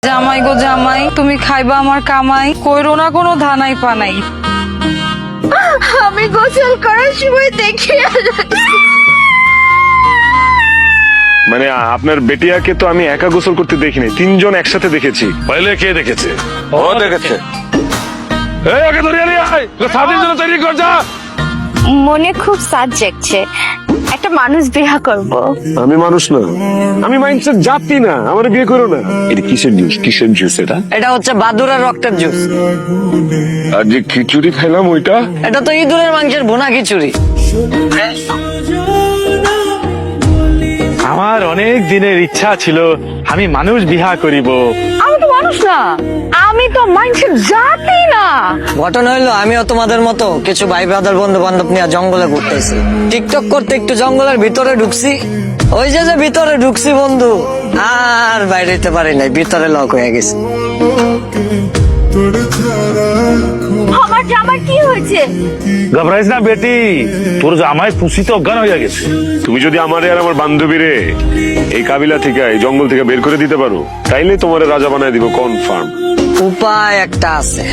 জামাই গো জামাই, তুমি খাইবা আমার কামাই, কইরো না কোনো ধানাই পানাই। আমি গোসল করার সময় দেখি মানে আপনার বেটিয়াকে তো আমি একা গোসল করতে দেখিনি, তিনজন একসাথে দেখেছি। পহলে কে দেখেছে? ও দেখেছে। এই ওকে ধরে নিয়ে আয়, শাদির জন্য তৈরি কর যা। মনে খুব সাজ জাগছে, একটা মানুষ বিয়ে করব। আমি মানুষ না, আমি মাইন্ডসেট জাতি না, আমার বিয়ে করো না। এটা কিসের জুস? কিসের জুস এটা? এটা হচ্ছে বাদুরের রক্তের জুস। আর যে খিচুড়ি খাইলাম ওইটা? এটা তো ইঁদুরের মাংসের ভুনা খিচুড়ি। আমার অনেক দিনের ইচ্ছা ছিল আমি মানুষ বিহা করিব। আমি তো মানুষ না, আমি তো মানুষের জাতি না। ঘটনা হইলো আমিও তোমাদের মতো কিছু ভাই ব্রাদার বন্ধু বান্ধব নিয়ে জঙ্গলে ঘুরতেছি। টিকটক করতে একটু জঙ্গলের ভিতরে ঢুকছি, ওই যে ভিতরে ঢুকছি বন্ধু, আর বাইরে হইতে পারি নাই, ভিতরে লক হয়ে গেছে। আমার জামার কি হয়েছে? ঘবরাইস না বেটি, তোর জামাই খুশিতে অজ্ঞান হয়ে গেছে। তুমি যদি আমারে আর আমার বান্ধবীরে এই কাবিলা থেকে, এই জঙ্গল থেকে বের করে দিতে পারো, তাইলে তোমার রাজা বানায় দিব কনফার্ম। উপায় একটা আছে।